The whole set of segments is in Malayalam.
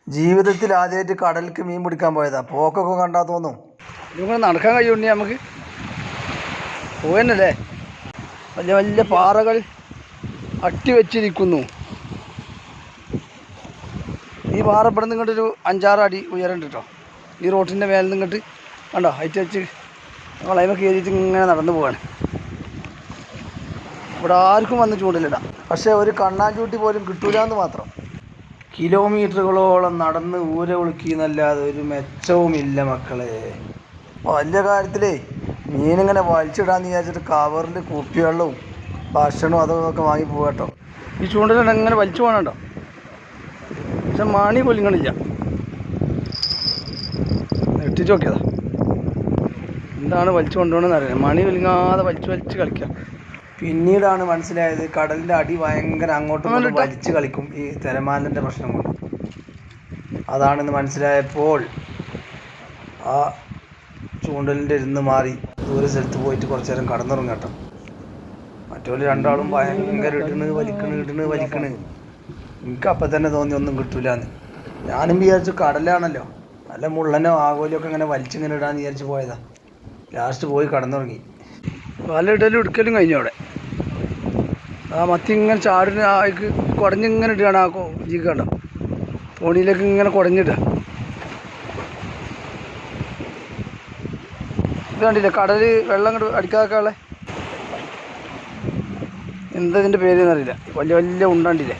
ജീവിതത്തിൽ ആദ്യമായിട്ട് കടലിലേക്ക് മീൻ പിടിക്കാൻ പോയതാ. പോക്കൊക്കെ കണ്ടാ തോന്നും ഇതിങ്ങനെ നടക്കാൻ കഴിയുണ്ട് നമുക്ക്. പോയെന്നല്ലേ വലിയ വലിയ പാറകൾ അട്ടി വെച്ചിരിക്കുന്നു. ഈ പാറ ഇവിടെ നിന്ന് ഇങ്ങോട്ടൊരു 5-6 അടി ഉയരണ്ട് കേട്ടോ. ഈ റോട്ടിൻ്റെ മേലെ നിന്ന് ഇങ്ങോട്ട് കണ്ടോ ഹൈറ്റ് വെച്ച് ഞങ്ങൾ അതിമ കയറിയിട്ട് ഇങ്ങനെ നടന്നു പോവാണ്. ഇവിടെ ആർക്കും വന്ന് ചൂണ്ടലിടാം, പക്ഷേ ഒരു കണ്ണാഞ്ചൂട്ടി പോലും കിട്ടൂല എന്ന് മാത്രം. കിലോമീറ്ററുകളോളം നടന്ന് ഊര ഒളുക്കിയെന്നല്ലാതെ ഒരു മെച്ചവുമില്ല മക്കളെ. വലിയ കാര്യത്തിലേ മീനിങ്ങനെ വലിച്ചിടാന്ന് വിചാരിച്ചിട്ട് കവറിൽ കുപ്പിവെള്ളവും ഭക്ഷണവും അതൊക്കെ വാങ്ങി പോകട്ടോ. ഈ ചൂണ്ടലിട ഇങ്ങനെ വലിച്ചു പോകണുണ്ടോ, പക്ഷെ മണി പൊലിങ്ങണില്ല. എട്ടിച്ച് നോക്കിയതാ എന്താണ് വലിച്ചു കൊണ്ടുപോകണമെന്ന് അറിയാം. മണി പൊലിങ്ങാതെ വലിച്ച് കളിക്കാം. പിന്നീടാണ് മനസ്സിലായത് കടലിൻ്റെ അടി ഭയങ്കര അങ്ങോട്ടും വലിച്ചു കളിക്കും ഈ തിരമാലിൻ്റെ പ്രശ്നം കൊണ്ട്. അതാണെന്ന് മനസ്സിലായപ്പോൾ ആ ചൂണ്ടലിൻ്റെ ഇരുന്ന് മാറി ദൂരെ സ്ഥലത്ത് പോയിട്ട് കുറച്ച് നേരം കടന്നുറങ്ങും കേട്ടോ. മറ്റോല് രണ്ടാളും ഭയങ്കര വലിക്കണ്. എനിക്ക് അപ്പം തന്നെ തോന്നി ഒന്നും കിട്ടൂലെന്ന്. ഞാനും വിചാരിച്ചു കടലാണല്ലോ നല്ല മുള്ളനോ ആകോലോ ഒക്കെ ഇങ്ങനെ വലിച്ചിങ്ങനെ ഇടാന്ന് വിചാരിച്ച് പോയതാ. ലാസ്റ്റ് പോയി കടന്നുറങ്ങി. വല ഇടലും എടുക്കലും കഴിഞ്ഞു. അവിടെ ആ മത്തി ഇങ്ങനെ ചാടിന് ആയിക്ക് കുടഞ്ഞിങ്ങനെ ഇടുകയാണ്. ആ ജീക്കണ്ട തോണിയിലേക്ക് ഇങ്ങനെ കുടഞ്ഞിടുക. ഇത് കണ്ടില്ലേ കടല് വെള്ളം ഇങ്ങോട്ട് അടിക്കാതൊക്കെയുള്ള എന്താ ഇതിൻ്റെ പേരെന്നറിയില്ല. വലിയ വലിയ ഉണ്ടാണ്ടില്ലേ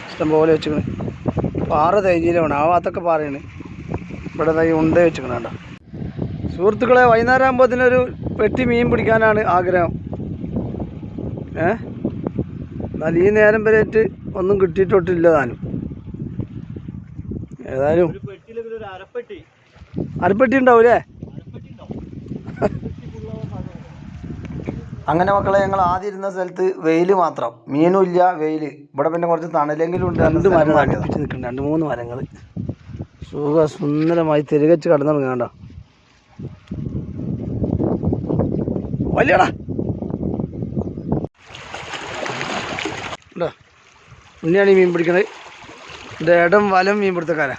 ഇഷ്ടം പോലെ വെച്ചിക്കണ്. പാറ തേഞ്ഞിയില വേണം ആ ഭാഗത്തൊക്കെ പാറയാണ്. ഇവിടെ തൈ ഉണ്ട വെച്ചിക്കണം കേട്ടോ. സുഹൃത്തുക്കളെ, വൈകുന്നേരം ആകുമ്പോഴത്തേനൊരു പെട്ടി മീൻ പിടിക്കാനാണ് ആഗ്രഹം. എന്നാൽ ഈ നേരം വരെയായിട്ട് ഒന്നും കിട്ടിയിട്ടൊട്ടില്ല താനും. ഏതായാലും അരപ്പെട്ടി ഉണ്ടാവൂലേ? അങ്ങനെ മക്കളെ, ഞങ്ങൾ ആദ്യം ഇരുന്ന സ്ഥലത്ത് വെയിൽ മാത്രം, മീനും ഇല്ല, വെയിൽ. ഇവിടെ പിന്നെ കുറച്ച് തണലെങ്കിലും ഉണ്ട്. 2 മരം അടുപ്പിച്ച് നിൽക്കുന്നുണ്ട്, 2-3 മരങ്ങൾ സുന്ദരമായി തിരികച്ച് കടന്നിറങ്ങുക. കണ്ടോ വലിയടാ ഉണ്ടോ. ഉണ്ണിയാണ് ഈ മീൻ പിടിക്കണത്. എൻ്റെ ഇടം വലം മീൻ പിടുത്തക്കാരാ.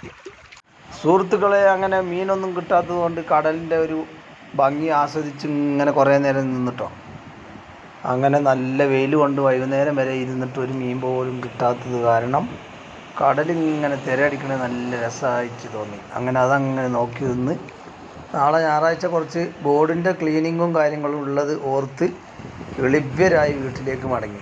സുഹൃത്തുക്കളെ, അങ്ങനെ മീനൊന്നും കിട്ടാത്തത് കൊണ്ട് കടലിൻ്റെ ഒരു ഭംഗി ആസ്വദിച്ച് ഇങ്ങനെ കുറേ നേരം നിന്നിട്ടോ. അങ്ങനെ നല്ല വെയിൽ കൊണ്ട് വൈകുന്നേരം വരെ ഇരുന്നിട്ട് ഒരു മീൻ പോലും കിട്ടാത്തത് കാരണം കടലിങ്ങനെ തിരയടിക്കണത് നല്ല രസമായിട്ട് തോന്നി. അങ്ങനെ അതങ്ങനെ നോക്കി നിന്ന് നാളെ ഞായറാഴ്ച കുറച്ച് ബോർഡിൻ്റെ ക്ലീനിങ്ങും കാര്യങ്ങളും ഉള്ളത് ഓർത്ത് എളിഭ്യരായി വീട്ടിലേക്ക് മടങ്ങി.